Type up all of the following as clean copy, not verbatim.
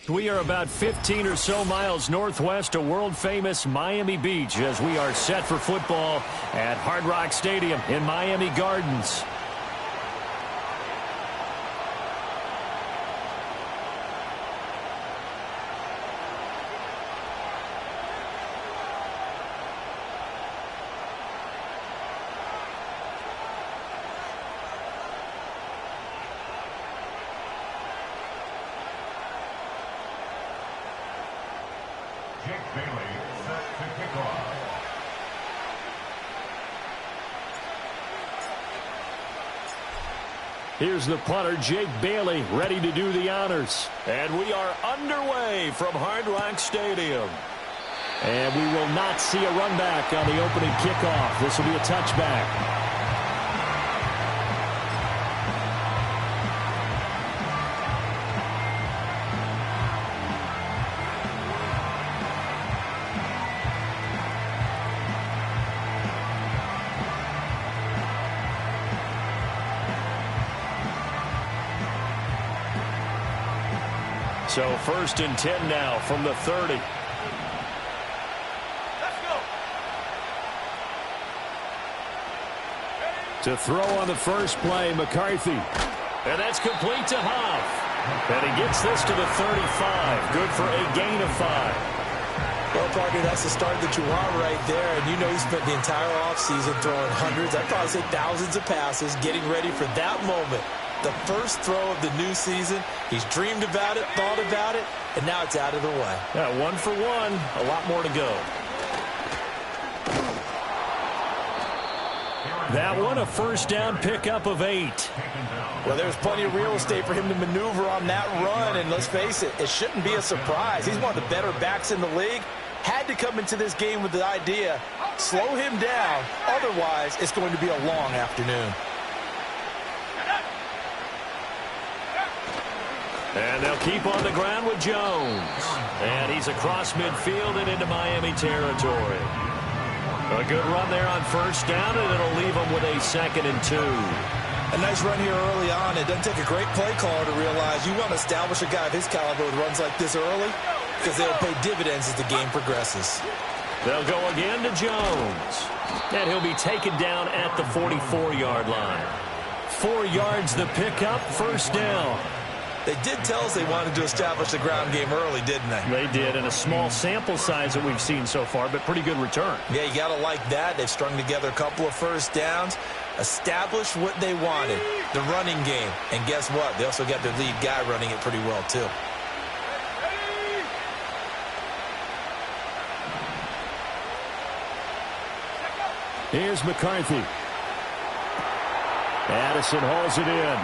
We are about 15 or so miles northwest of world-famous Miami Beach as we are set for football at Hard Rock Stadium in Miami Gardens. Here's the punter, Jake Bailey, ready to do the honors. And we are underway from Hard Rock Stadium. And we will not see a run back on the opening kickoff. This will be a touchback. So 1st and 10 now from the 30. Let's go. To throw on the first play, McCarthy. And that's complete to Huff. And he gets this to the 35. Good for a gain of 5. Well, partner, that's the start that you want right there. And you know he spent the entire offseason throwing hundreds, I'd probably say thousands of passes, getting ready for that moment. The first throw of the new season. He's dreamed about it, thought about it, and now it's out of the way. Yeah, 1 for 1. A lot more to go. That one, a first down pickup of 8. Well, there's plenty of real estate for him to maneuver on that run, and let's face it, it shouldn't be a surprise. He's one of the better backs in the league. Had to come into this game with the idea, slow him down, otherwise it's going to be a long afternoon. And they'll keep on the ground with Jones. And he's across midfield and into Miami territory. A good run there on first down, and it'll leave them with a 2nd and 2. A nice run here early on. It doesn't take a great play caller to realize you want to establish a guy of his caliber with runs like this early because they'll pay dividends as the game progresses. They'll go again to Jones. And he'll be taken down at the 44-yard line. 4 yards the pickup, first down. They did tell us they wanted to establish the ground game early, didn't they? They did, and a small sample size that we've seen so far, but pretty good return. Yeah, you got to like that. They've strung together a couple of first downs, established what they wanted, the running game. And guess what? They also got their lead guy running it pretty well, too. Here's McCarthy. Addison hauls it in.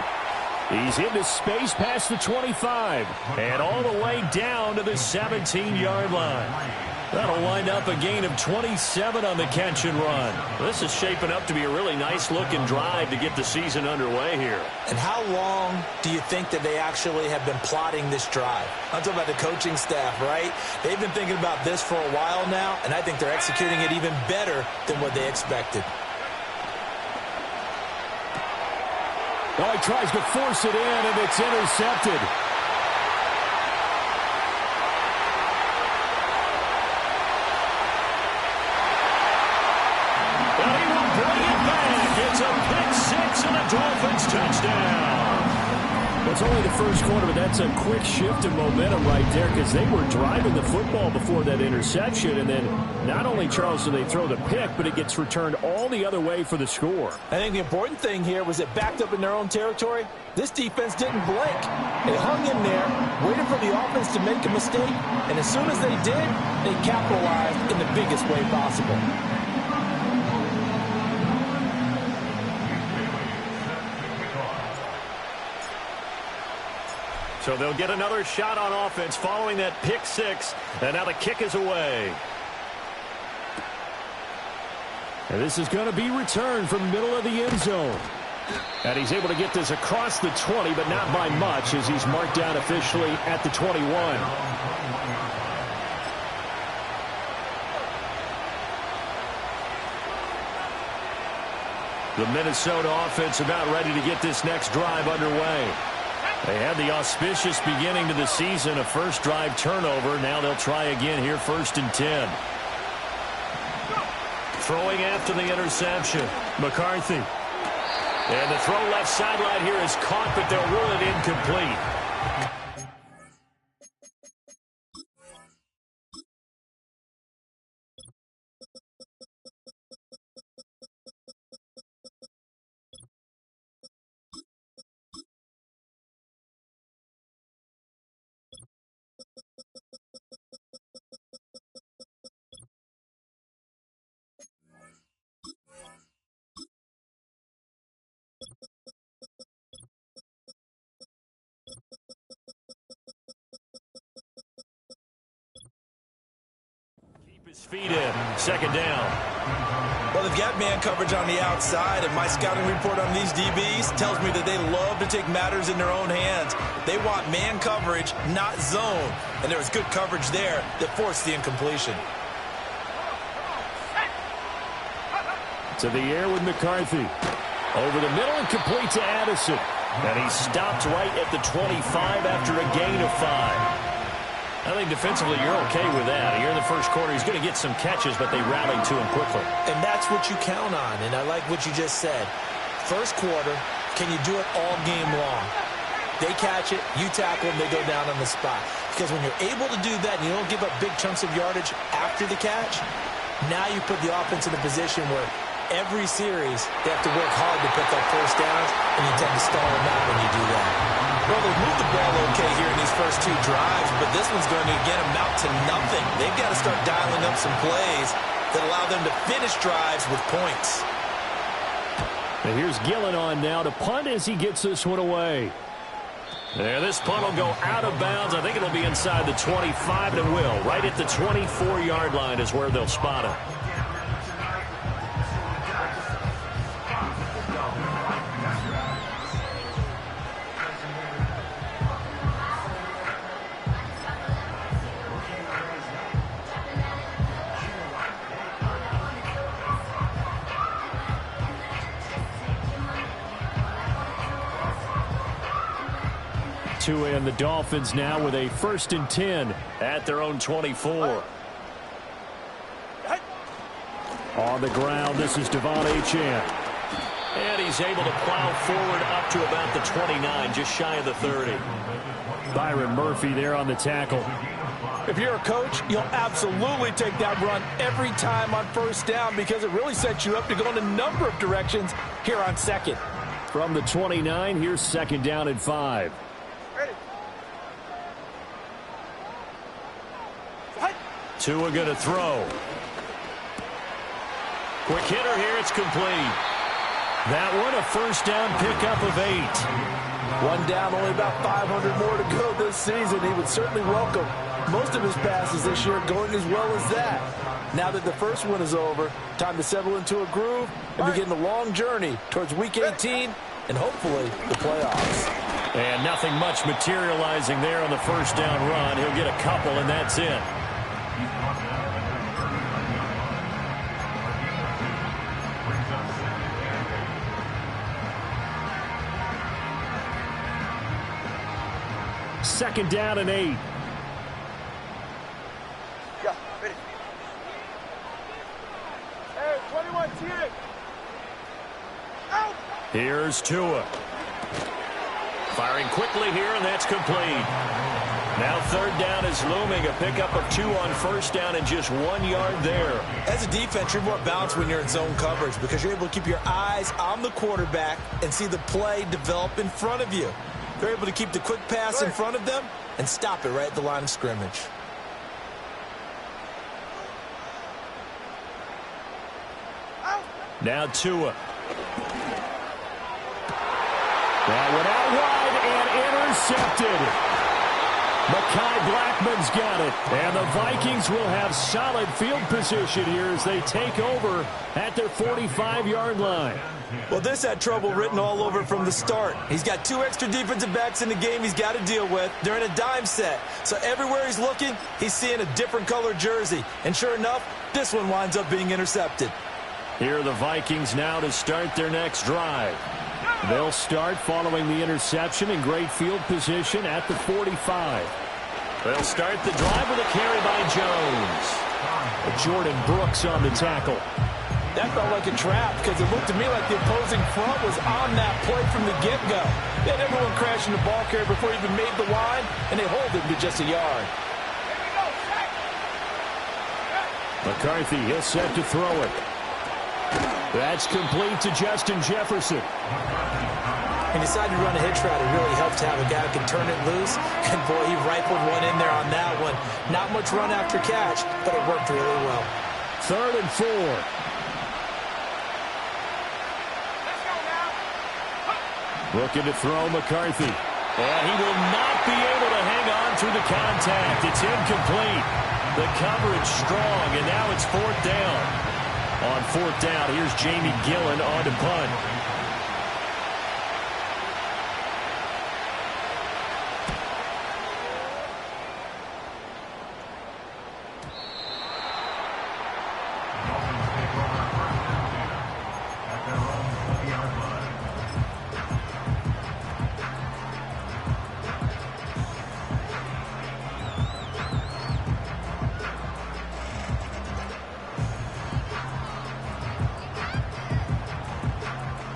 He's into space past the 25 and all the way down to the 17-yard line. That'll wind up a gain of 27 on the catch and run. This is shaping up to be a really nice-looking drive to get the season underway here. And how long do you think that they actually have been plotting this drive? I'm talking about the coaching staff, right? They've been thinking about this for a while now, and I think they're executing it even better than what they expected. Oh, he tries to force it in, and it's intercepted. And he will bring it back. It's a pick 6 and a Dolphins touchdown. Well, it's only the first quarter, but that's a quick shift in momentum right there because they were driving the football before that interception. And then not only, Charles, do they throw the pick, but it gets returned all the other way for the score. I think the important thing here was it backed up in their own territory. This defense didn't blink. They hung in there, waited for the offense to make a mistake, and as soon as they did, they capitalized in the biggest way possible. So they'll get another shot on offense following that pick 6, and now the kick is away. And this is going to be returned from the middle of the end zone. And he's able to get this across the 20, but not by much as he's marked down officially at the 21. The Minnesota offense about ready to get this next drive underway. They had the auspicious beginning to the season, a first drive turnover. Now they'll try again here, 1st and 10. Throwing after the interception. McCarthy. And the throw left sideline here is caught, but they'll rule it incomplete. Feet in. 2nd down. Well, they've got man coverage on the outside, and my scouting report on these DBs tells me that they love to take matters in their own hands. They want man coverage, not zone. And there was good coverage there that forced the incompletion. To the air with McCarthy. Over the middle and complete to Addison. And he stopped right at the 25 after a gain of 5. I think defensively you're okay with that. Here in the first quarter, he's going to get some catches, but they rallied to him quickly. And that's what you count on, and I like what you just said. First quarter, can you do it all game long? They catch it, you tackle them, they go down on the spot. Because when you're able to do that and you don't give up big chunks of yardage after the catch, now you put the offense in a position where every series they have to work hard to pick up first downs, and you tend to stall them out when you do that. Well, they've moved the ball okay here in these first 2 drives, but this one's going to, again, amount to nothing. They've got to start dialing up some plays that allow them to finish drives with points. And here's Gillen on now to punt as he gets this one away. There, this punt will go out of bounds. I think it'll be inside the 25, and it will. Right at the 24-yard line is where they'll spot it. And the Dolphins now with a 1st and 10 at their own 24. On the ground, this is Devon Achane. And he's able to plow forward up to about the 29, just shy of the 30. Byron Murphy there on the tackle. If you're a coach, you'll absolutely take that run every time on first down because it really sets you up to go in a number of directions here on 2nd. From the 29, here's 2nd down and 5. Tua going to throw. Quick hitter here. It's complete. That one a first down pickup of 8. One down, only about 500 more to go this season. He would certainly welcome most of his passes this year going as well as that. Now that the first one is over, time to settle into a groove and begin the long journey towards Week 18 and hopefully the playoffs. And nothing much materializing there on the first down run. He'll get a couple, and that's it. Second down and 8. Hey, 21, here. Out. Here's Tua. Firing quickly here, and that's complete. Now 3rd down is looming. A pickup of 2 on first down and just 1 yard there. As a defense, you're more balanced when you're in zone coverage because you're able to keep your eyes on the quarterback and see the play develop in front of you. They're able to keep the quick pass in front of them and stop it right at the line of scrimmage. Now Tua. That went out wide and intercepted. Mekhi Blackmon's got it. And the Vikings will have solid field position here as they take over at their 45-yard line. Well, this had trouble written all over from the start. He's got 2 extra defensive backs in the game he's got to deal with. They're in a dime set. So everywhere he's looking, he's seeing a different color jersey. And sure enough, this one winds up being intercepted. Here are the Vikings now to start their next drive. They'll start following the interception in great field position at the 45. They'll start the drive with a carry by Jones. Jordan Brooks on the tackle. That felt like a trap because it looked to me like the opposing front was on that play from the get-go. They had everyone crashing the ball carrier before he even made the line, and they hold him to just a yard. McCarthy, he'll set to throw it. That's complete to Justin Jefferson. He decided to run a hitch route. It really helped to have a guy who can turn it loose. And, boy, he rifled one in there on that one. Not much run after catch, but it worked really well. 3rd and 4. Looking to throw McCarthy. And he will not be able to hang on through the contact. It's incomplete. The coverage strong, and now it's 4th down. On 4th down, here's Jamie Gillen on to punt.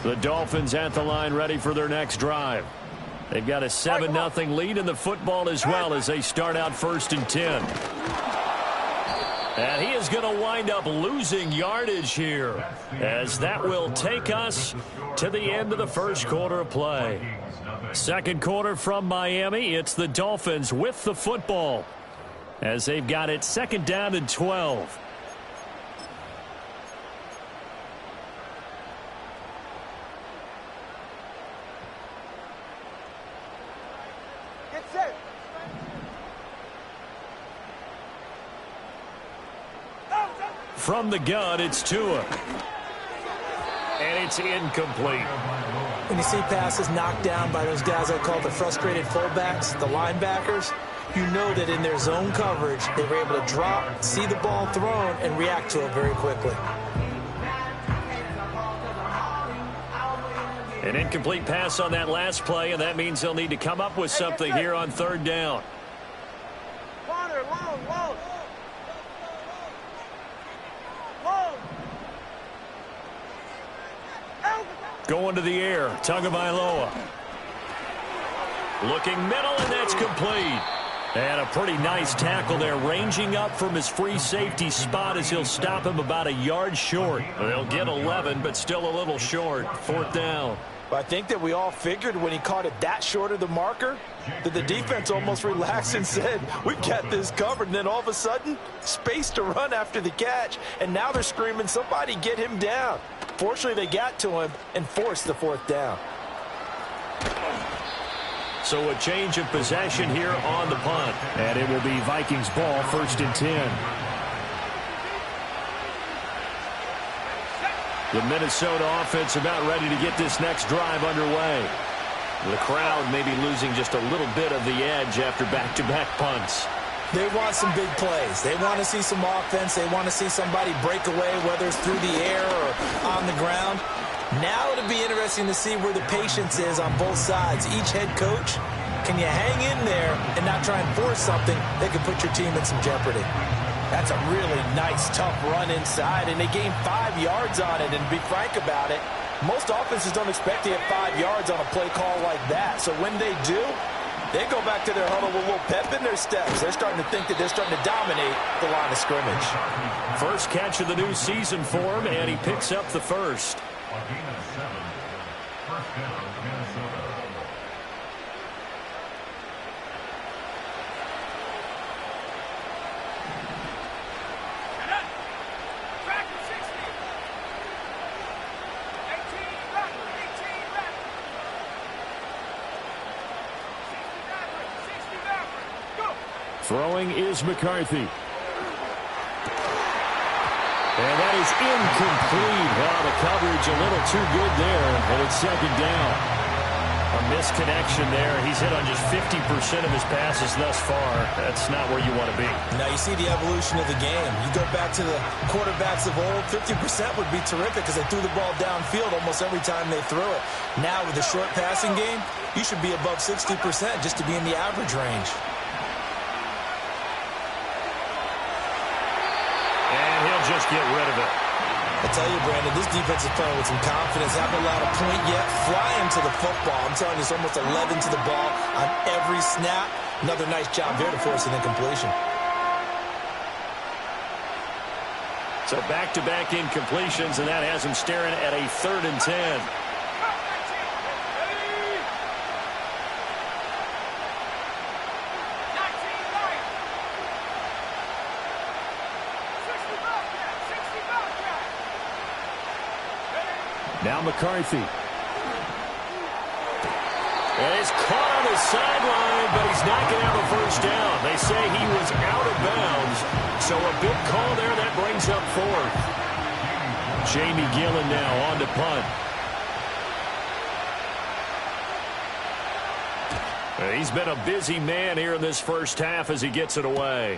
The Dolphins at the line ready for their next drive. They've got a 7-0 lead in the football as well as they start out 1st and 10. And he is going to wind up losing yardage here as that will take us to the end of the first quarter of play. Second quarter from Miami. It's the Dolphins with the football as they've got it 2nd down and 12. From the gun, it's Tua. And it's incomplete. When you see passes knocked down by those guys I call the frustrated fullbacks, the linebackers, you know that in their zone coverage, they were able to drop, see the ball thrown, and react to it very quickly. An incomplete pass on that last play, and that means they'll need to come up with something here on 3rd down. Going to the air, Tagovailoa. Looking middle, and that's complete. And a pretty nice tackle there, ranging up from his free safety spot as he'll stop him about a yard short. They'll get 11, but still a little short. 4th down. I think that we all figured when he caught it that short of the marker that the defense almost relaxed and said, we've got this covered. And then all of a sudden, space to run after the catch. And now they're screaming, somebody get him down. Fortunately, they got to him and forced the 4th down. So a change of possession here on the punt. And it will be Vikings ball, 1st and 10. The Minnesota offense about ready to get this next drive underway. The crowd may be losing just a little bit of the edge after back-to-back punts. They want some big plays. They want to see some offense. They want to see somebody break away, whether it's through the air or on the ground. Now it'll be interesting to see where the patience is on both sides. Each head coach, can you hang in there and not try and force something that could put your team in some jeopardy? That's a really nice, tough run inside, and they gained 5 yards on it. And to be frank about it, most offenses don't expect to get 5 yards on a play call like that. So when they do, they go back to their huddle with a little pep in their steps. They're starting to think that they're starting to dominate the line of scrimmage. First catch of the new season for him, and he picks up the first. Throwing is McCarthy. And that is incomplete. Well, the coverage a little too good there, and it's 2nd down. A misconnection there. He's hit on just 50% of his passes thus far. That's not where you want to be. Now you see the evolution of the game. You go back to the quarterbacks of old, 50% would be terrific because they threw the ball downfield almost every time they threw it. Now with the short passing game, you should be above 60% just to be in the average range. And he'll just get rid of it. I tell you, Brandon, this defense is playing with some confidence. Haven't allowed a point yet. Flying to the football. I'm telling you, it's almost 11 to the ball on every snap. Another nice job there to force an incompletion. So back-to-back incompletions, and that has him staring at a 3rd and 10. Now McCarthy. And he's caught on his sideline, but he's not going to have a first down. They say he was out of bounds. So a big call there. That brings up 4th. Jamie Gillen now on to punt. He's been a busy man here in this first half as he gets it away.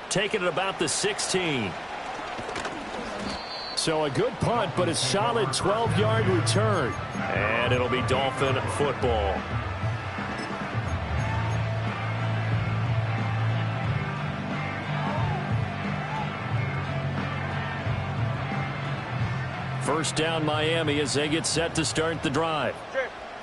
Taking it about the 16. So a good punt, but a solid 12-yard return. And it'll be Dolphin football. First down Miami as they get set to start the drive.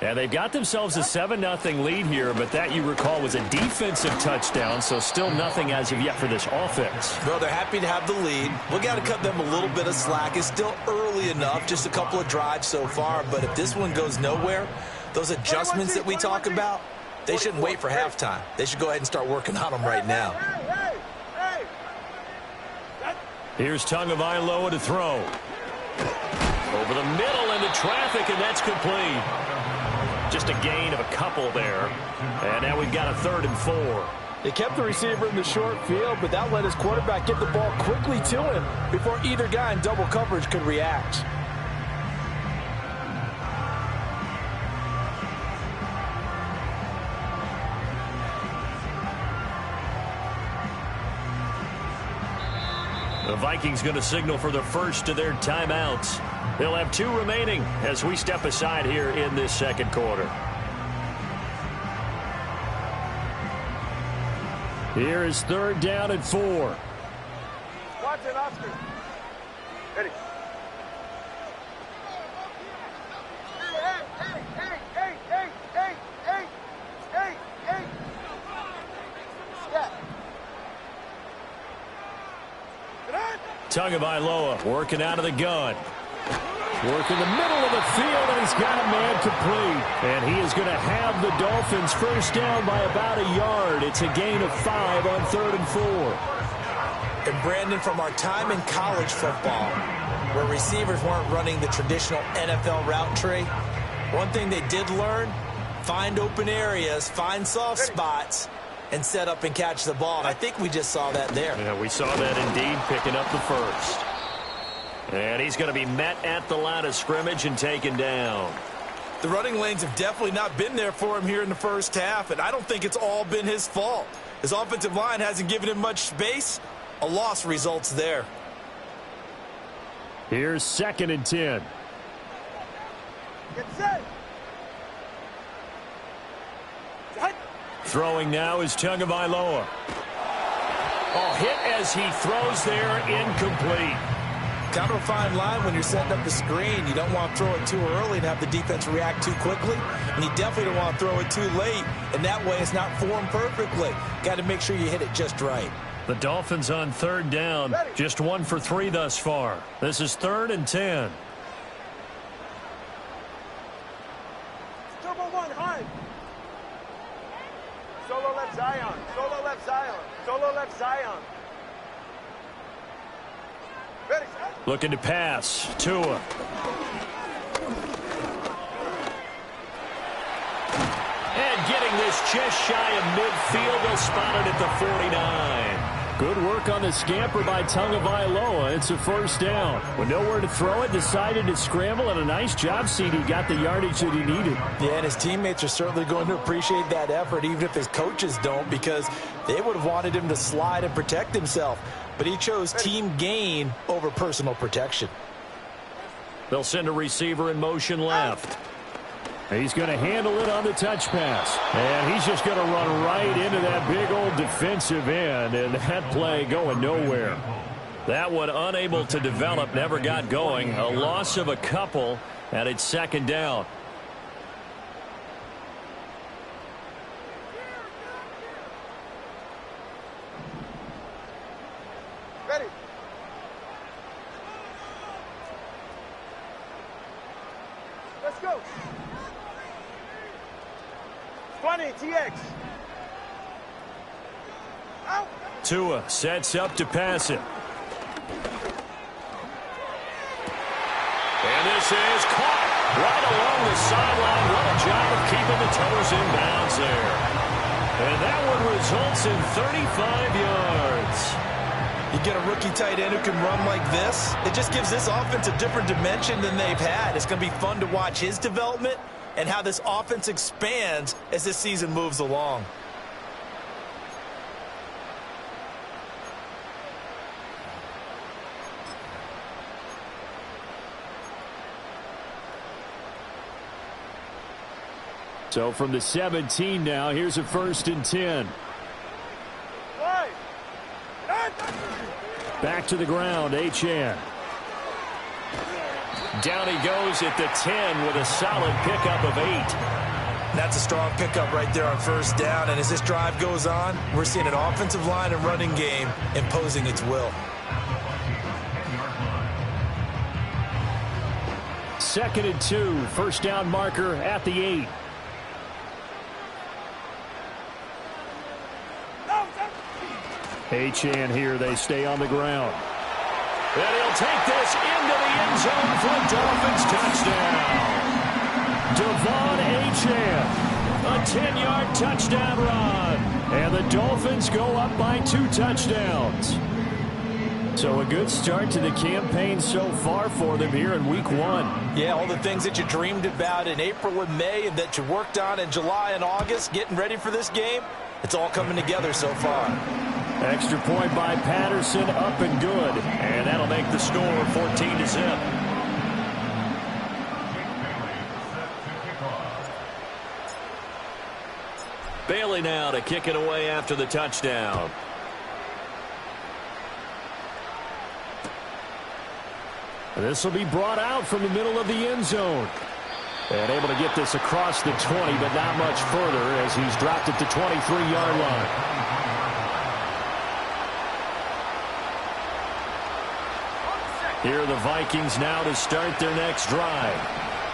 And they've got themselves a 7-0 lead here, but that, you recall, was a defensive touchdown, so still nothing as of yet for this offense. Well, they're happy to have the lead. We've got to cut them a little bit of slack. It's still early enough, just a couple of drives so far, but if this one goes nowhere, those adjustments that we talk about, they shouldn't wait for halftime. They should go ahead and start working on them right now. Here's Tagovailoa to throw. Over the middle into traffic, and that's complete. Just a gain of a couple there. And now we've got a 3rd and 4. They kept the receiver in the short field, but that let his quarterback get the ball quickly to him before either guy in double coverage could react. The Vikings going to signal for the first of their timeouts. They'll have 2 remaining as we step aside here in this second quarter. Here is 3rd down and 4. Watson, Oscar. Ready. Tagovailoa working out of the gun. Working the middle of the field, and he's got a man complete. And he is going to have the Dolphins first down by about a yard. It's a gain of 5 on 3rd and 4. And Brandon, from our time in college football, where receivers weren't running the traditional NFL route tree, one thing they did learn, find open areas, find soft spots, and set up and catch the ball. And I think we just saw that there. Yeah, we saw that indeed, picking up the first. And he's going to be met at the line of scrimmage and taken down. The running lanes have definitely not been there for him here in the first half, and I don't think it's all been his fault. His offensive line hasn't given him much space. A loss results there. Here's 2nd and 10. Get set. Throwing now is Tagovailoa. Oh, hit as he throws there, incomplete. Kind of a fine line when you're setting up the screen. You don't want to throw it too early and have the defense react too quickly. And you definitely don't want to throw it too late. And that way it's not formed perfectly. Got to make sure you hit it just right. The Dolphins on 3rd down. Just 1 for 3 thus far. This is 3rd and 10. Turbo 1, hard. Solo left Zion. Solo left Zion. Solo left Zion. Ready. Looking to pass. Tua. And getting this just shy of midfield. They'll spot it at the 49. Good work on the scamper by Tagovailoa. It's a first down. With nowhere to throw it, decided to scramble, and a nice job, CD. Got the yardage that he needed. Yeah, and his teammates are certainly going to appreciate that effort, even if his coaches don't, because they would have wanted him to slide and protect himself. But he chose team gain over personal protection. They'll send a receiver in motion left. He's going to handle it on the touch pass. And he's just going to run right into that big old defensive end. And that play going nowhere. That one unable to develop, never got going. A loss of a couple, and it's second down. Ready. Let's go. 20, TX. Out. Tua sets up to pass it. And this is caught right along the sideline. What a job of keeping the toes in bounds there. And that one results in 35 yards. You get a rookie tight end who can run like this, it just gives this offense a different dimension than they've had. It's going to be fun to watch his development and how this offense expands as this season moves along. So from the 17 now, here's a 1st and 10. Back to the ground, Achane. Down he goes at the 10 with a solid pickup of 8. That's a strong pickup right there on first down. And as this drive goes on, we're seeing an offensive line and running game imposing its will. 2nd and 2, first down marker at the 8. Achane here, they stay on the ground. And he'll take this into the end zone for a Dolphins touchdown. Devon Achane, a 10-yard touchdown run. And the Dolphins go up by 2 touchdowns. So a good start to the campaign so far for them here in week 1. Yeah, all the things that you dreamed about in April and May and that you worked on in July and August, getting ready for this game, it's all coming together so far. Extra point by Patterson, up and good. And that'll make the score 14-0. Bailey now to kick it away after the touchdown. This will be brought out from the middle of the end zone. And able to get this across the 20, but not much further as he's dropped it to 23-yard line. Here are the Vikings now to start their next drive.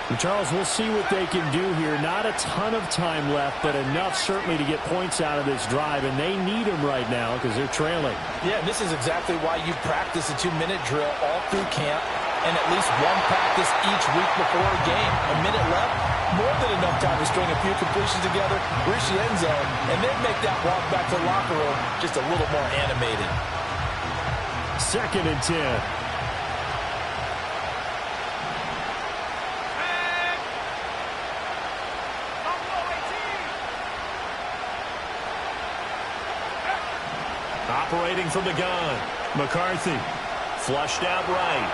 And Charles, we'll see what they can do here. Not a ton of time left, but enough certainly to get points out of this drive, and they need them right now because they're trailing. Yeah, and this is exactly why you practice a 2-minute drill all through camp and at least one practice each week before a game. A minute left, more than enough time to string a few completions together, reach the end zone, and then make that walk back to the locker room just a little more animated. 2nd and 10. Operating from the gun, McCarthy flushed out right.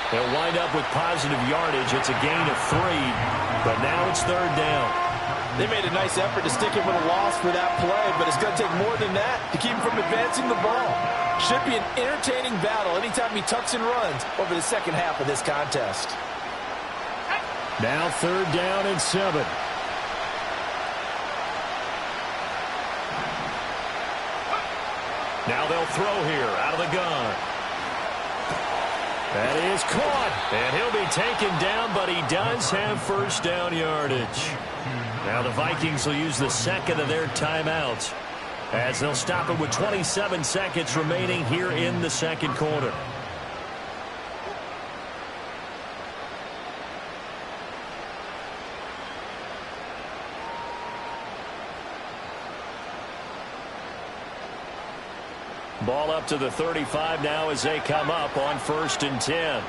They'll wind up with positive yardage. It's a gain of 3, but now it's 3rd down. They made a nice effort to stick him with a loss for that play, but it's going to take more than that to keep him from advancing the ball. Should be an entertaining battle anytime he tucks and runs over the second half of this contest. Now 3rd down and 7. Now they'll throw here out of the gun. That is caught, and he'll be taken down, but he does have first down yardage. Now the Vikings will use the second of their timeouts as they'll stop it with 27 seconds remaining here in the second quarter. Ball up to the 35 now as they come up on 1st and 10.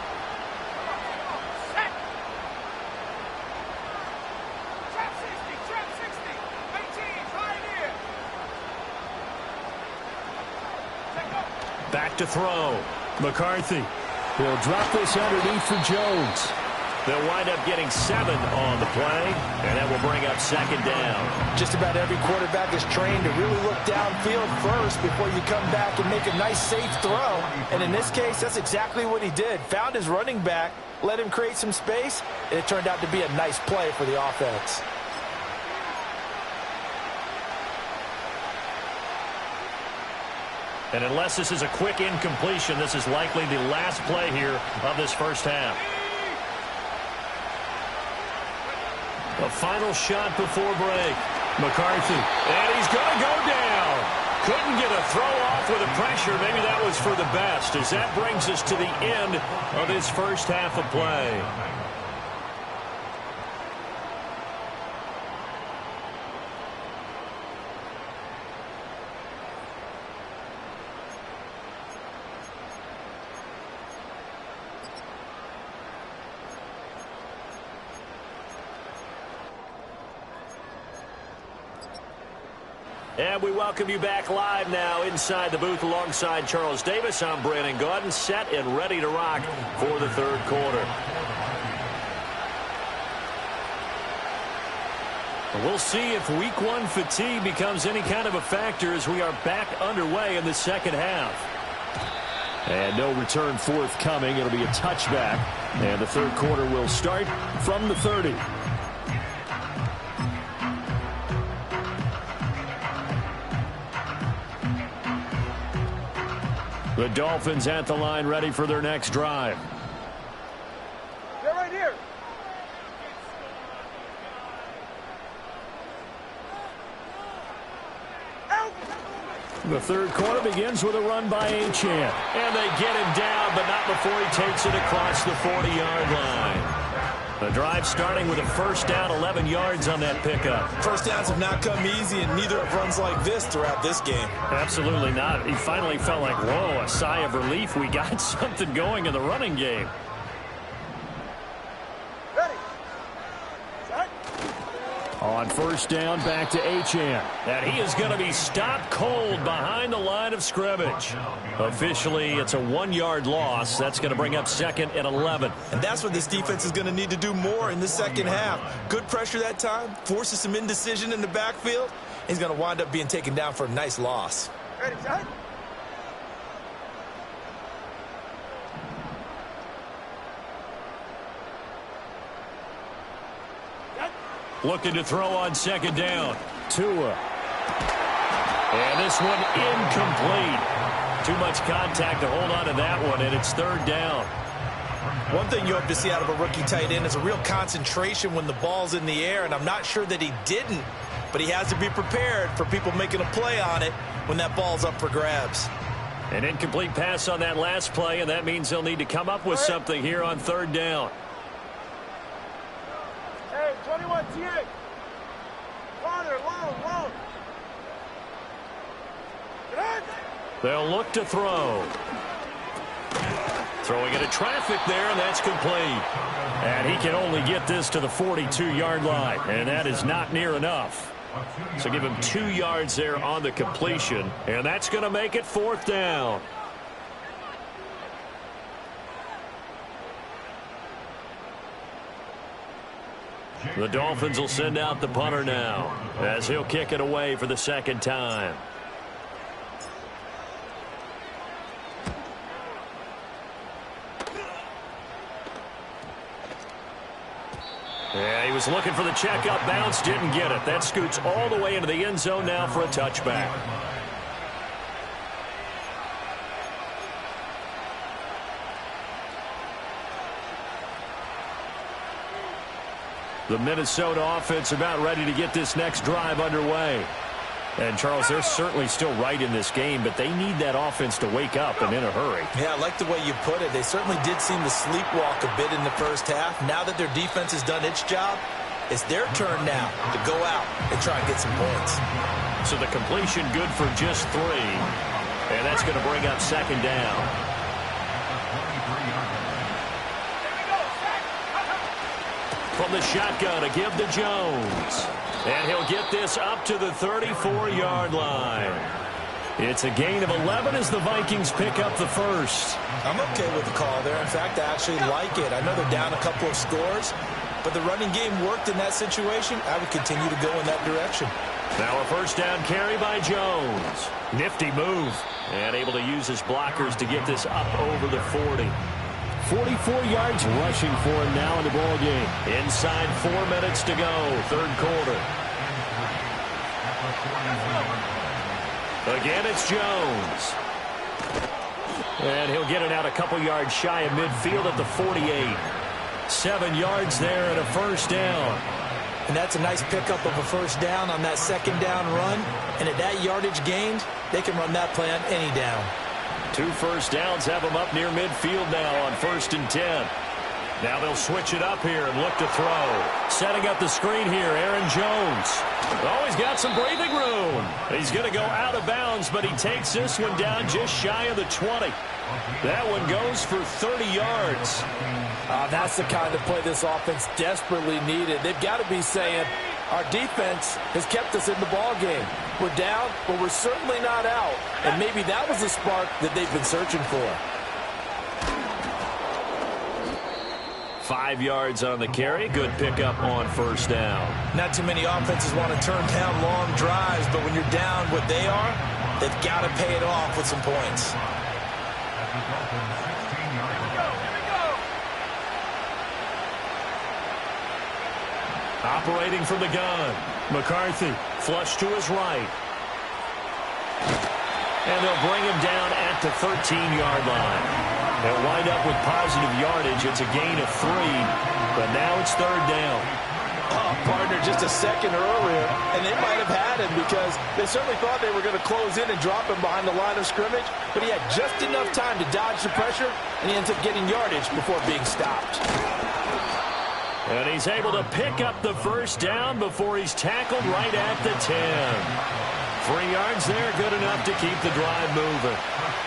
Back to throw. McCarthy. He'll drop this underneath for Jones. They'll wind up getting 7 on the play, and that will bring up 2nd down. Just about every quarterback is trained to really look downfield first before you come back and make a nice, safe throw. And in this case, that's exactly what he did. Found his running back, let him create some space, and it turned out to be a nice play for the offense. And unless this is a quick incompletion, this is likely the last play here of this first half. A final shot before break. McCarthy. And he's going to go down. Couldn't get a throw off with the pressure. Maybe that was for the best, as that brings us to the end of this first half of play. And we welcome you back live now inside the booth alongside Charles Davis. I'm Brandon Gaudin, set and ready to rock for the 3rd quarter. We'll see if week 1 fatigue becomes any kind of a factor as we are back underway in the 2nd half. And no return forthcoming. It'll be a touchback. And the 3rd quarter will start from the 30. The Dolphins at the line, ready for their next drive. They're right here. Out. The 3rd quarter begins with a run by Achane. And they get him down, but not before he takes it across the 40-yard line. The drive starting with a 1st down, 11 yards on that pickup. First downs have not come easy, and neither have runs like this throughout this game. Absolutely not. He finally felt like, whoa, a sigh of relief. We got something going in the running game. Ready. Set. On 1st down, back to Achane. And he is going to be stopped cold behind the line of scrimmage. Officially, it's a 1-yard loss. That's going to bring up 2nd and 11. And that's what this defense is going to need to do more in the 2nd half. Good pressure that time, forces some indecision in the backfield. He's going to wind up being taken down for a nice loss. Ready, set. Looking to throw on 2nd down. Tua. And this one incomplete. Too much contact to hold on to that one, and it's 3rd down. One thing you hope to see out of a rookie tight end is a real concentration when the ball's in the air, and I'm not sure that he didn't, but he has to be prepared for people making a play on it when that ball's up for grabs. An incomplete pass on that last play, and that means they'll need to come up with something here on 3rd down. Hey, 21 TA. Corner, long. Get on. They'll look to throw. Throwing into traffic there, and that's complete. And he can only get this to the 42-yard line, and that is not near enough. So give him 2 yards there on the completion, and that's going to make it 4th down. The Dolphins will send out the punter now as he'll kick it away for the 2nd time. Yeah, he was looking for the checkup bounce, didn't get it. That scoots all the way into the end zone now for a touchback. The Minnesota offense about ready to get this next drive underway. And, Charles, they're certainly still right in this game, but they need that offense to wake up and in a hurry. Yeah, I like the way you put it. They certainly did seem to sleepwalk a bit in the first half. Now that their defense has done its job, it's their turn now to go out and try and get some points. So the completion good for just 3. And that's going to bring up second down. From the shotgun, a give to Jones. And he'll get this up to the 34-yard line. It's a gain of 11 as the Vikings pick up the first. I'm okay with the call there. In fact, I actually like it. I know they're down a couple of scores, but the running game worked in that situation. I would continue to go in that direction. Now a first down carry by Jones. Nifty move. And able to use his blockers to get this up over the 40. 44 yards rushing for him now in the ball game. Inside 4 minutes to go, third quarter. Again, it's Jones. And he'll get it out a couple yards shy of midfield at the 48. 7 yards there and a first down. And that's a nice pickup of a first down on that second down run. And at that yardage gained, they can run that play on any down. 2 first downs have them up near midfield now on 1st and 10. Now they'll switch it up here and look to throw. Setting up the screen here, Aaron Jones. Oh, he's got some breathing room. He's going to go out of bounds, but he takes this one down just shy of the 20. That one goes for 30 yards. That's the kind of play this offense desperately needed. They've got to be saying, our defense has kept us in the ball game. We're down, but we're certainly not out. And maybe that was the spark that they've been searching for. 5 yards on the carry. Good pickup on first down. Not too many offenses want to turn down long drives, but when you're down what they are, they've got to pay it off with some points. Operating from the gun. McCarthy flush to his right. And they'll bring him down at the 13-yard line. They'll wind up with positive yardage. It's a gain of 3, but now it's third down. Oh, partner, just a second earlier, and they might have had him because they certainly thought they were going to close in and drop him behind the line of scrimmage, but he had just enough time to dodge the pressure, and he ends up getting yardage before being stopped. And he's able to pick up the first down before he's tackled right at the 10. 3 yards there, good enough to keep the drive moving.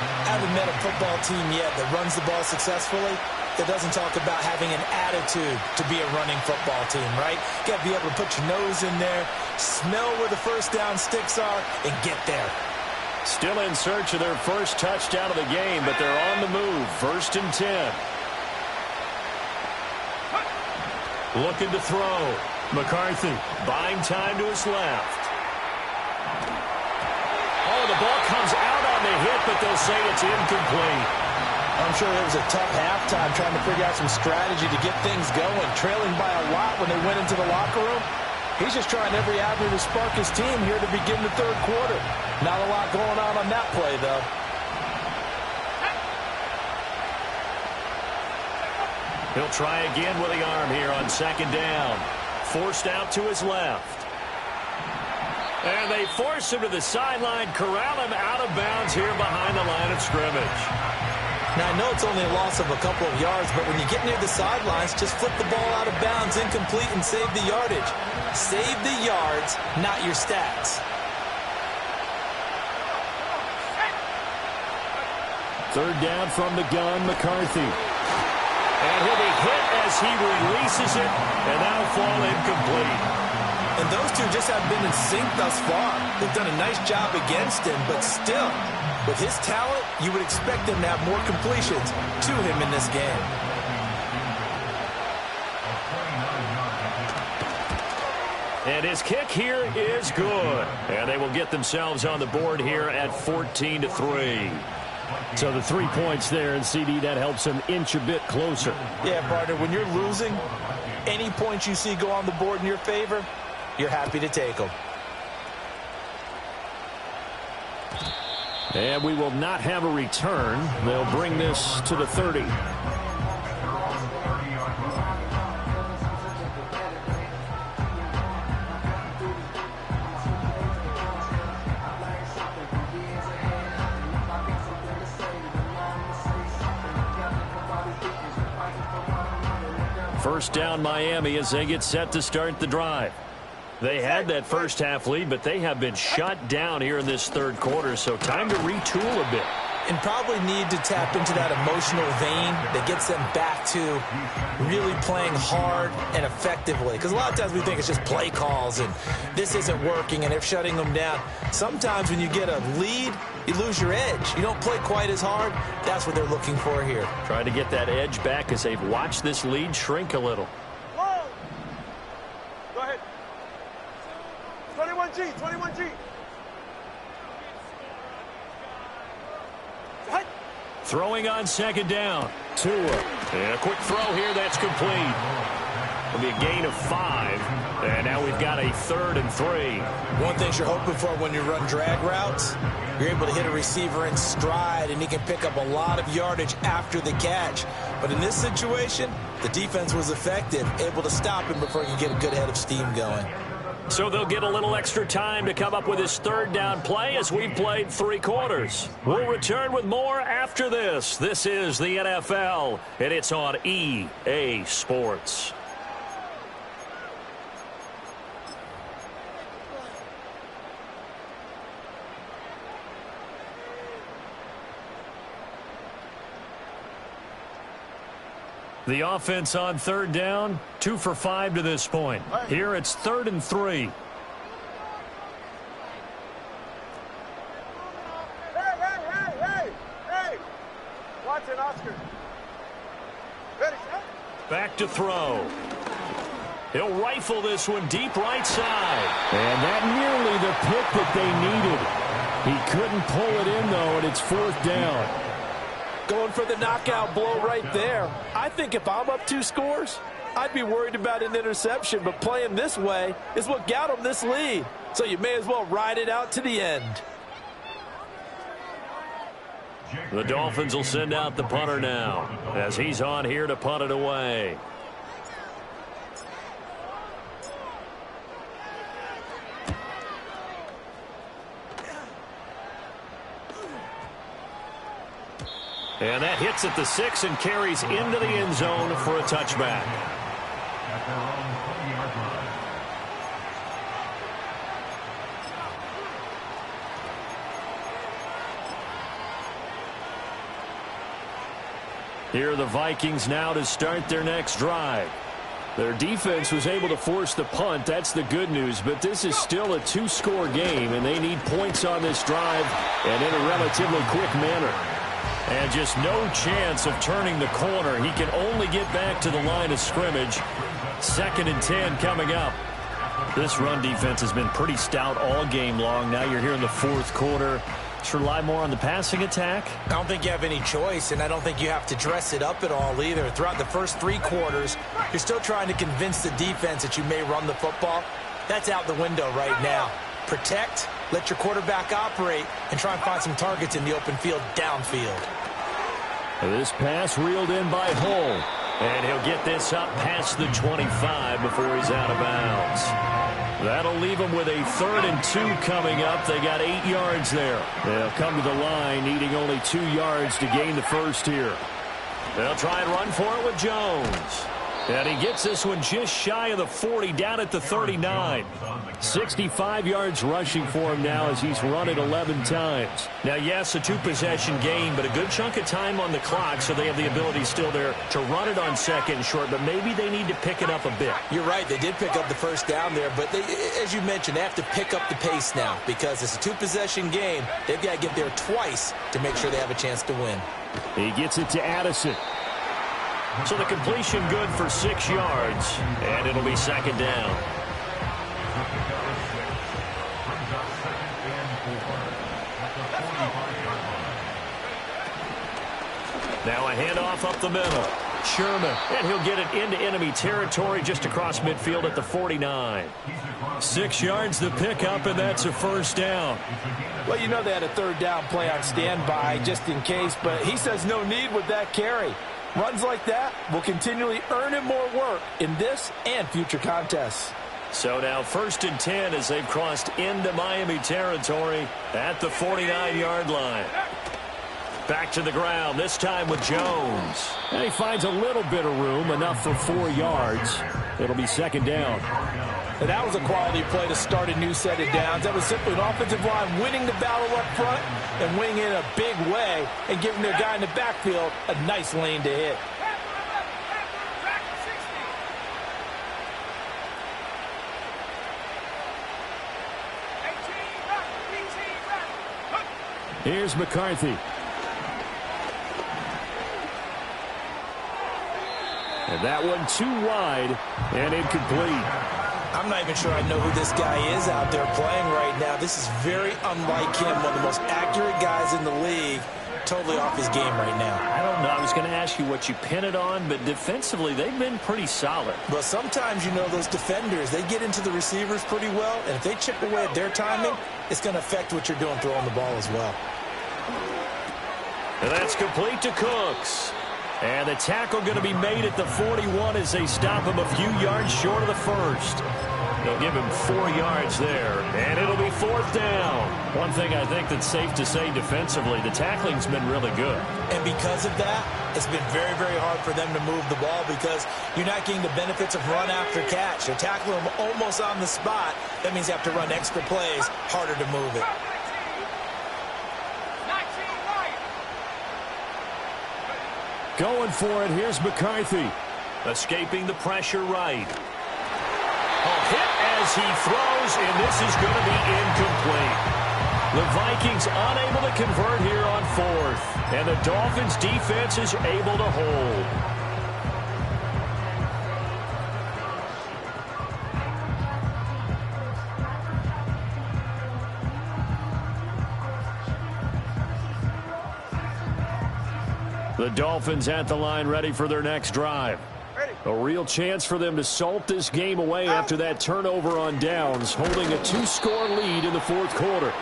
I haven't met a football team yet that runs the ball successfully that doesn't talk about having an attitude to be a running football team, right? You got to be able to put your nose in there, smell where the first down sticks are, and get there. Still in search of their first touchdown of the game, but they're on the move. 1st and 10. Looking to throw. McCarthy buying time to his left. Oh, the ball comes out on the hit, but they'll say it's incomplete. I'm sure it was a tough halftime trying to figure out some strategy to get things going. Trailing by a lot when they went into the locker room. He's just trying every avenue to spark his team here to begin the third quarter. Not a lot going on that play, though. He'll try again with the arm here on second down. Forced out to his left. And they force him to the sideline, corral him out of bounds here behind the line of scrimmage. Now, I know it's only a loss of a couple of yards, but when you get near the sidelines, just flip the ball out of bounds, incomplete, and save the yardage. Save the yards, not your stats. Third down from the gun, McCarthy. And he'll be hit as he releases it, and that'll fall incomplete. And those two just haven't been in sync thus far. They've done a nice job against him, but still, with his talent, you would expect him to have more completions to him in this game. And his kick here is good. And they will get themselves on the board here at 14-3. So the 3 points there, and CD, that helps him inch a bit closer. Yeah, partner, when you're losing, any points you see go on the board in your favor, you're happy to take them. And we will not have a return. They'll bring this to the 30. First down Miami as they get set to start the drive. They had that first half lead, but they have been shut down here in this third quarter, so time to retool a bit. And probably need to tap into that emotional vein that gets them back to really playing hard and effectively. Because a lot of times we think it's just play calls and this isn't working and they're shutting them down. Sometimes when you get a lead, you lose your edge. You don't play quite as hard. That's what they're looking for here. Trying to get that edge back as they've watched this lead shrink a little. Whoa. Go ahead. 21G, 21G. Throwing on second down. Tua. And a quick throw here that's complete. It'll be a gain of 5. And now we've got a 3rd and 3. One thing you're hoping for when you run drag routes, you're able to hit a receiver in stride, and he can pick up a lot of yardage after the catch. But in this situation, the defense was effective, able to stop him before he could get a good head of steam going. So they'll get a little extra time to come up with his 3rd down play as we've played 3 quarters. We'll return with more after this. This is the NFL, and it's on EA Sports. The offense on 3rd down, 2 for 5 to this point. Here it's 3rd and 3. Hey, hey, hey, hey, hey. Watson, Oscar. Ready, set. Back to throw. He'll rifle this one deep right side. And that nearly the pick that they needed. He couldn't pull it in, though, and it's 4th down. Going for the knockout blow right there. I think if I'm up 2 scores, I'd be worried about an interception, but playing this way is what got them this lead. So you may as well ride it out to the end. The Dolphins will send out the punter now as he's on here to punt it away. And that hits at the 6 and carries into the end zone for a touchback. Here are the Vikings now to start their next drive. Their defense was able to force the punt. That's the good news. But this is still a 2-score game, and they need points on this drive and in a relatively quick manner. And just no chance of turning the corner. He can only get back to the line of scrimmage. 2nd and 10 coming up. This run defense has been pretty stout all game long. Now you're here in the 4th quarter. Just rely more on the passing attack. I don't think you have any choice, and I don't think you have to dress it up at all either. Throughout the first 3 quarters, you're still trying to convince the defense that you may run the football. That's out the window right now. Protect, let your quarterback operate, and try and find some targets in the open field downfield. This pass reeled in by Hull. And he'll get this up past the 25 before he's out of bounds. That'll leave him with a 3rd and 2 coming up. They got 8 yards there. They'll come to the line needing only 2 yards to gain the first here. They'll try and run for it with Jones. And he gets this one just shy of the 40, down at the 39. 65 yards rushing for him now as he's run it 11 times. Now, yes, a 2-possession game, but a good chunk of time on the clock, so they have the ability still there to run it on 2nd and short, but maybe they need to pick it up a bit. You're right. They did pick up the first down there, but they, as you mentioned, they have to pick up the pace now because it's a 2-possession game. They've got to get there twice to make sure they have a chance to win. He gets it to Addison. So the completion good for 6 yards, and it'll be 2nd down. Now a handoff up the middle. Sherman, and he'll get it into enemy territory just across midfield at the 49. 6 yards the pickup, and that's a 1st down. Well, you know they had a 3rd down play on standby just in case, but he says no need with that carry. Runs like that will continually earn him more work in this and future contests. So now 1st and 10 as they've crossed into Miami territory at the 49-yard line. Back to the ground, this time with Jones. And he finds a little bit of room, enough for 4 yards. It'll be 2nd down. And that was a quality play to start a new set of downs. That was simply an offensive line winning the battle up front and winning it in a big way and giving their guy in the backfield a nice lane to hit. Here's McCarthy. And that one too wide and incomplete. I'm not even sure I know who this guy is out there playing right now. This is very unlike him, one of the most accurate guys in the league. Totally off his game right now. I don't know. I was going to ask you what you pin it on, but defensively, they've been pretty solid. But sometimes, you know, those defenders, they get into the receivers pretty well, and if they chip away at their timing, it's going to affect what you're doing throwing the ball as well. And that's complete to Cooks. And the tackle going to be made at the 41 as they stop him a few yards short of the first. They'll give him 4 yards there, and it'll be 4th down. One thing I think that's safe to say defensively, the tackling's been really good. And because of that, it's been very, very hard for them to move the ball because you're not getting the benefits of run after catch. They're tackling him almost on the spot. That means you have to run extra plays, harder to move it. Going for it, here's McCarthy. Escaping the pressure right. A hit as he throws, and this is going to be incomplete. The Vikings unable to convert here on 4th, and the Dolphins defense is able to hold. The Dolphins at the line ready for their next drive. A real chance for them to salt this game away after that turnover on downs, holding a 2-score lead in the 4th quarter.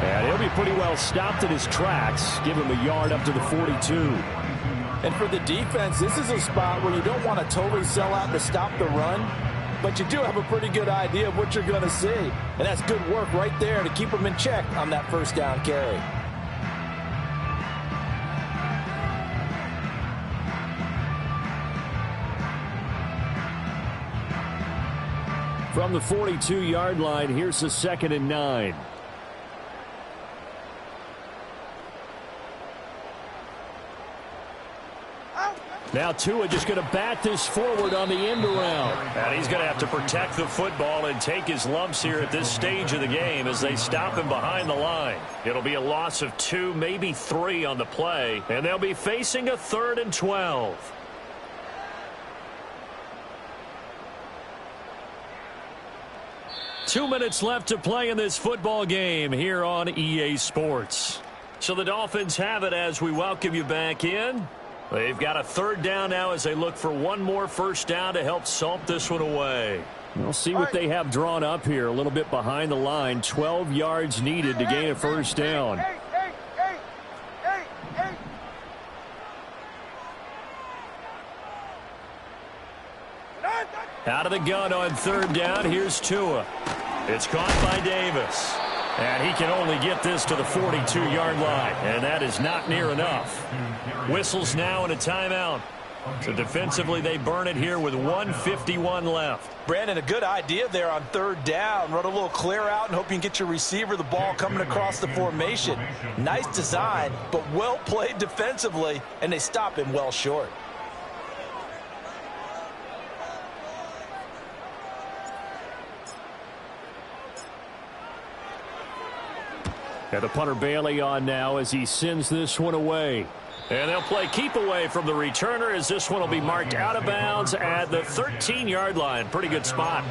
And he'll be pretty well stopped in his tracks. Give him a yard up to the 42. And for the defense, this is a spot where you don't want to totally sell out to stop the run, but you do have a pretty good idea of what you're going to see. And that's good work right there to keep them in check on that 1st down carry. From the 42-yard line, here's the 2nd and 9. Now Tua just going to bat this forward on the end around. And he's going to have to protect the football and take his lumps here at this stage of the game as they stop him behind the line. It'll be a loss of 2, maybe 3 on the play, and they'll be facing a 3rd and 12. Two minutes left to play in this football game here on EA Sports. So the Dolphins have it as we welcome you back in. They've got a 3rd down now as they look for one more 1st down to help salt this one away. We'll see what they have drawn up here. A little bit behind the line. 12 yards needed to gain a 1st down. Out of the gun on 3rd down. Here's Tua. It's caught by Davis. And he can only get this to the 42-yard line. And that is not near enough. Whistles now and a timeout. So defensively, they burn it here with 1:51 left. Brandon, a good idea there on 3rd down. Run a little clear out and hope you can get your receiver the ball coming across the formation. Nice design, but well played defensively, and they stop him well short. And the punter Bailey on now as he sends this one away. And they'll play keep away from the returner as this one will be marked out of bounds at the 13-yard line. Pretty good spot.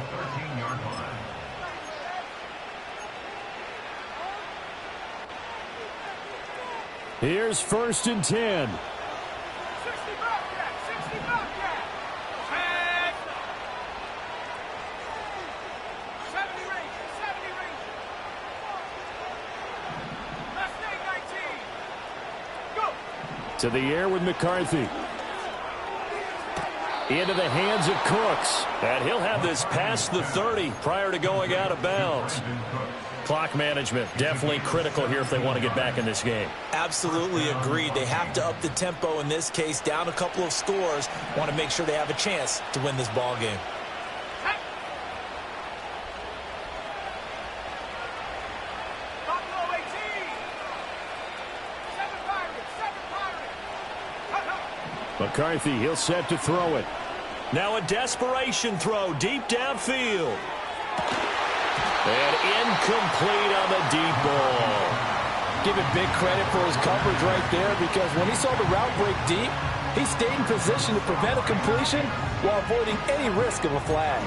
Here's 1st and 10. To the air with McCarthy. Into the hands of Cooks. And he'll have this past the 30 prior to going out of bounds. Clock management definitely critical here if they want to get back in this game. Absolutely agreed. They have to up the tempo in this case, down a couple of scores. Want to make sure they have a chance to win this ball game. McCarthy, he'll set to throw it. Now a desperation throw deep downfield. And incomplete on the deep ball. Give him big credit for his coverage right there, because when he saw the route break deep, he stayed in position to prevent a completion while avoiding any risk of a flag.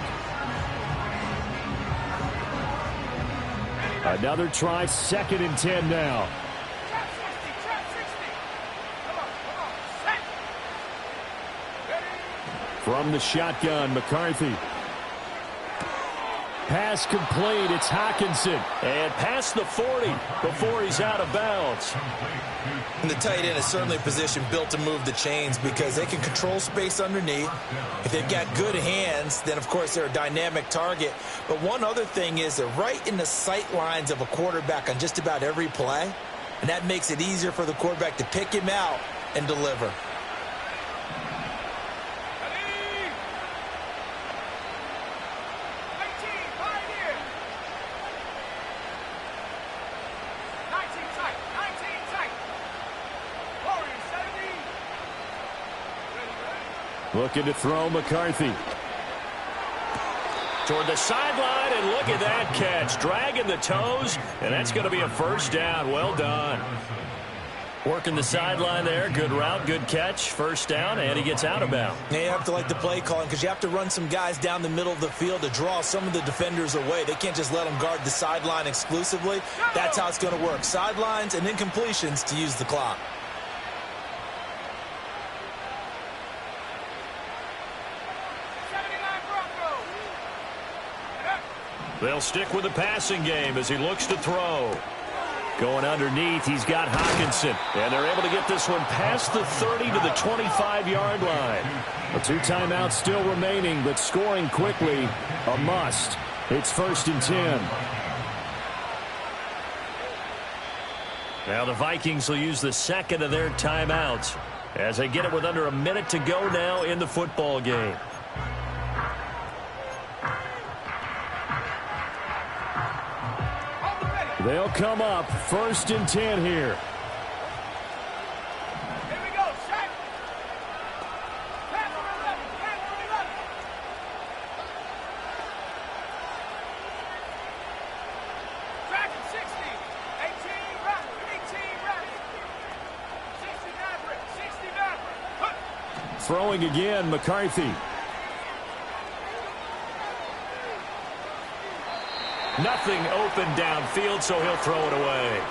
Another try, 2nd and 10 now. From the shotgun, McCarthy. Pass complete. It's Hockenson. And past the 40 before he's out of bounds. And the tight end is certainly a position built to move the chains because they can control space underneath. If they've got good hands, then, of course, they're a dynamic target. But one other thing is they're right in the sight lines of a quarterback on just about every play. And that makes it easier for the quarterback to pick him out and deliver. Looking to throw, McCarthy. Toward the sideline, and look at that catch. Dragging the toes, and that's going to be a first down. Well done. Working the sideline there. Good route, good catch. First down, and he gets out of bounds. Yeah, you have to like the play calling because you have to run some guys down the middle of the field to draw some of the defenders away. They can't just let them guard the sideline exclusively. That's how it's going to work. Sidelines and incompletions to use the clock. They'll stick with the passing game as he looks to throw. Going underneath, he's got Hockenson. And they're able to get this one past the 30 to the 25-yard line. A 2 timeouts still remaining, but scoring quickly, a must. It's 1st and 10. Now the Vikings will use the 2nd of their timeouts as they get it with under a minute to go now in the football game. They'll come up 1st and 10 here. Here we go, Shaq. Pass on 11, pass on 11. Track 60, 18 right, 18 right. 69 right, 69 right. Throwing again, McCarthy. Nothing open downfield, so he'll throw it away.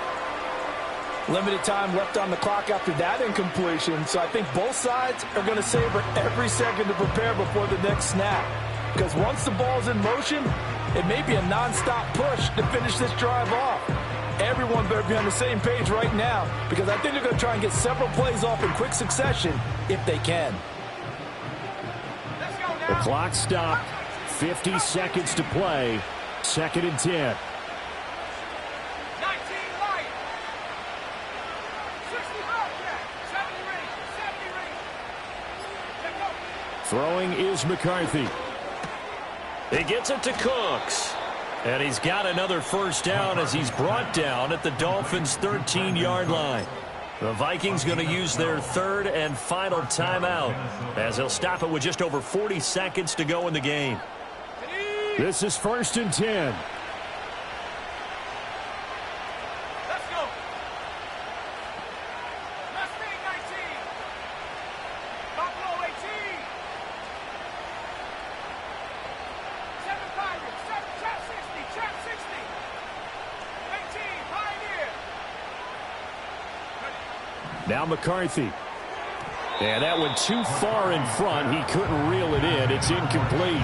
Limited time left on the clock after that incompletion, so I think both sides are going to savor every second to prepare before the next snap. Because once the ball's in motion, it may be a nonstop push to finish this drive off. Everyone better be on the same page right now, because I think they're going to try and get several plays off in quick succession if they can. The clock stopped. 50 seconds to play. 2nd and 10. 19 right. 65 back. 70 range. 70 range. Throwing is McCarthy. He gets it to Cooks. And he's got another first down as he's brought down at the Dolphins' 13-yard line. The Vikings going to use their 3rd and final timeout as they'll stop it with just over 40 seconds to go in the game. This is 1st and 10. Let's go. Mustang 19. Buffalo 18. 7 Pirates. 7 Trap 60. Trap 60. 18 Pioneer. Now McCarthy. And that went too far in front. He couldn't reel it in. It's incomplete.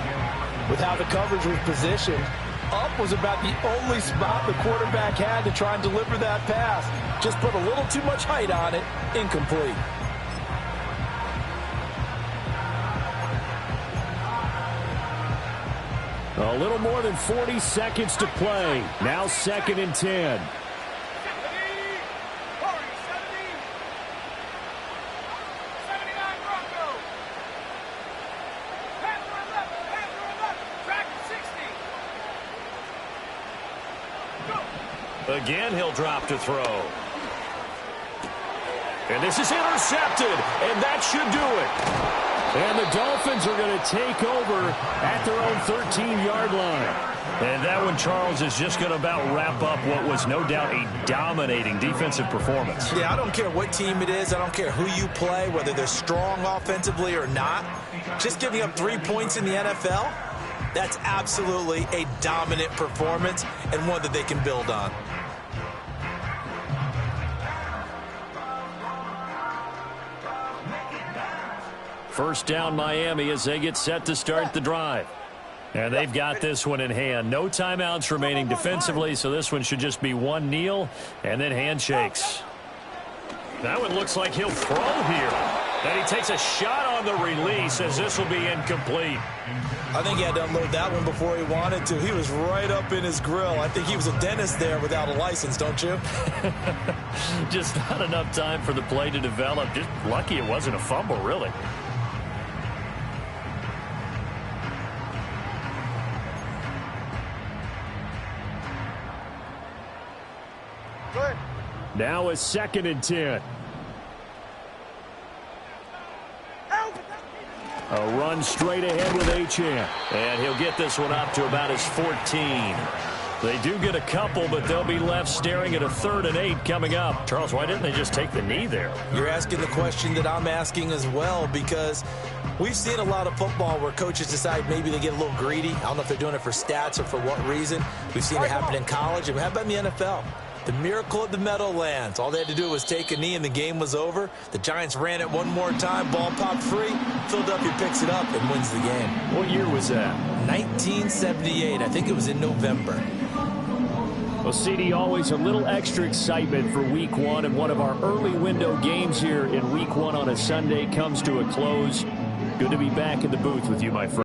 With how the coverage was positioned, up was about the only spot the quarterback had to try and deliver that pass. Just put a little too much height on it. Incomplete. A little more than 40 seconds to play. Now 2nd and 10. 60. Again, he'll drop to throw. And this is intercepted, and that should do it. And the Dolphins are going to take over at their own 13-yard line. And that one, Charles, is just going to about wrap up what was no doubt a dominating defensive performance. Yeah, I don't care what team it is. I don't care who you play, whether they're strong offensively or not. Just giving up 3 points in the NFL, that's absolutely a dominant performance and one that they can build on. First down, Miami, as they get set to start the drive. And they've got this one in hand. No timeouts remaining defensively, so this one should just be one kneel and then handshakes. That one looks like he'll throw here. And he takes a shot on the release as this will be incomplete. I think he had to unload that one before he wanted to. He was right up in his grill. I think he was a dentist there without a license, don't you? Just not enough time for the play to develop. Just lucky it wasn't a fumble, really. Now a 2nd and 10. A run straight ahead with Achane. And he'll get this one up to about his 14. They do get a couple, but they'll be left staring at a 3rd and 8 coming up. Charles, why didn't they just take the knee there? You're asking the question that I'm asking as well, because we've seen a lot of football where coaches decide maybe they get a little greedy. I don't know if they're doing it for stats or for what reason. We've seen it happen in college, and how about in the NFL? The miracle of the Meadowlands. All they had to do was take a knee and the game was over. The Giants ran it one more time. Ball popped free. Philadelphia picks it up and wins the game. What year was that? 1978. I think it was in November. Well, CD, always a little extra excitement for Week 1, and one of our early window games here in Week 1 on a Sunday comes to a close. Good to be back in the booth with you, my friend.